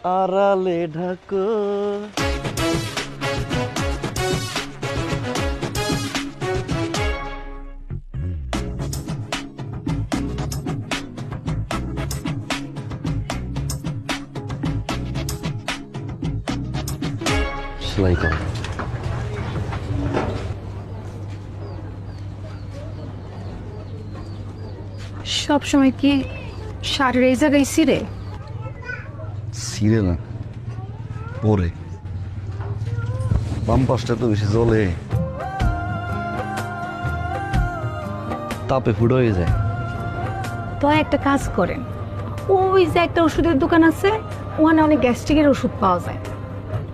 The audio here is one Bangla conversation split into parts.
আড়ালে ঢাকো। সেলাই কর। সব সময় কি শাড়ির এই জায়গায় ছিঁড়ে? ছিঁড়ে না, পরে বাম পাশটা তো বেশি জ্বলে, তাপে ফুটো হয়ে যায়। তো একটা কাজ করেন, ওই যে একটা ওষুধের দোকান আছে, ওখানে অনেক গ্যাস্ট্রিকের ওষুধ পাওয়া যায়।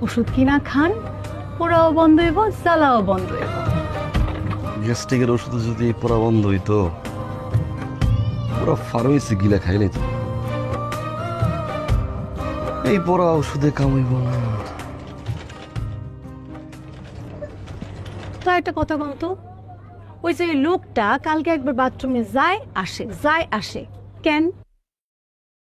ওষুধ কিনা খান, পোড়াও বন্ধ হইব, জ্বালাও বন্ধ হইব। গ্যাস্ট্রিকের ওষুধ যদি পড়া বন্ধ হইতো, পুরো ফার্মেসি গিলা খাইলে তো। এই পড়া ওষুধে কামাইব না। তো একটা কথা বলতো, ওই যে লোকটা কালকে একবার বাথরুমে যায় আসে কেন?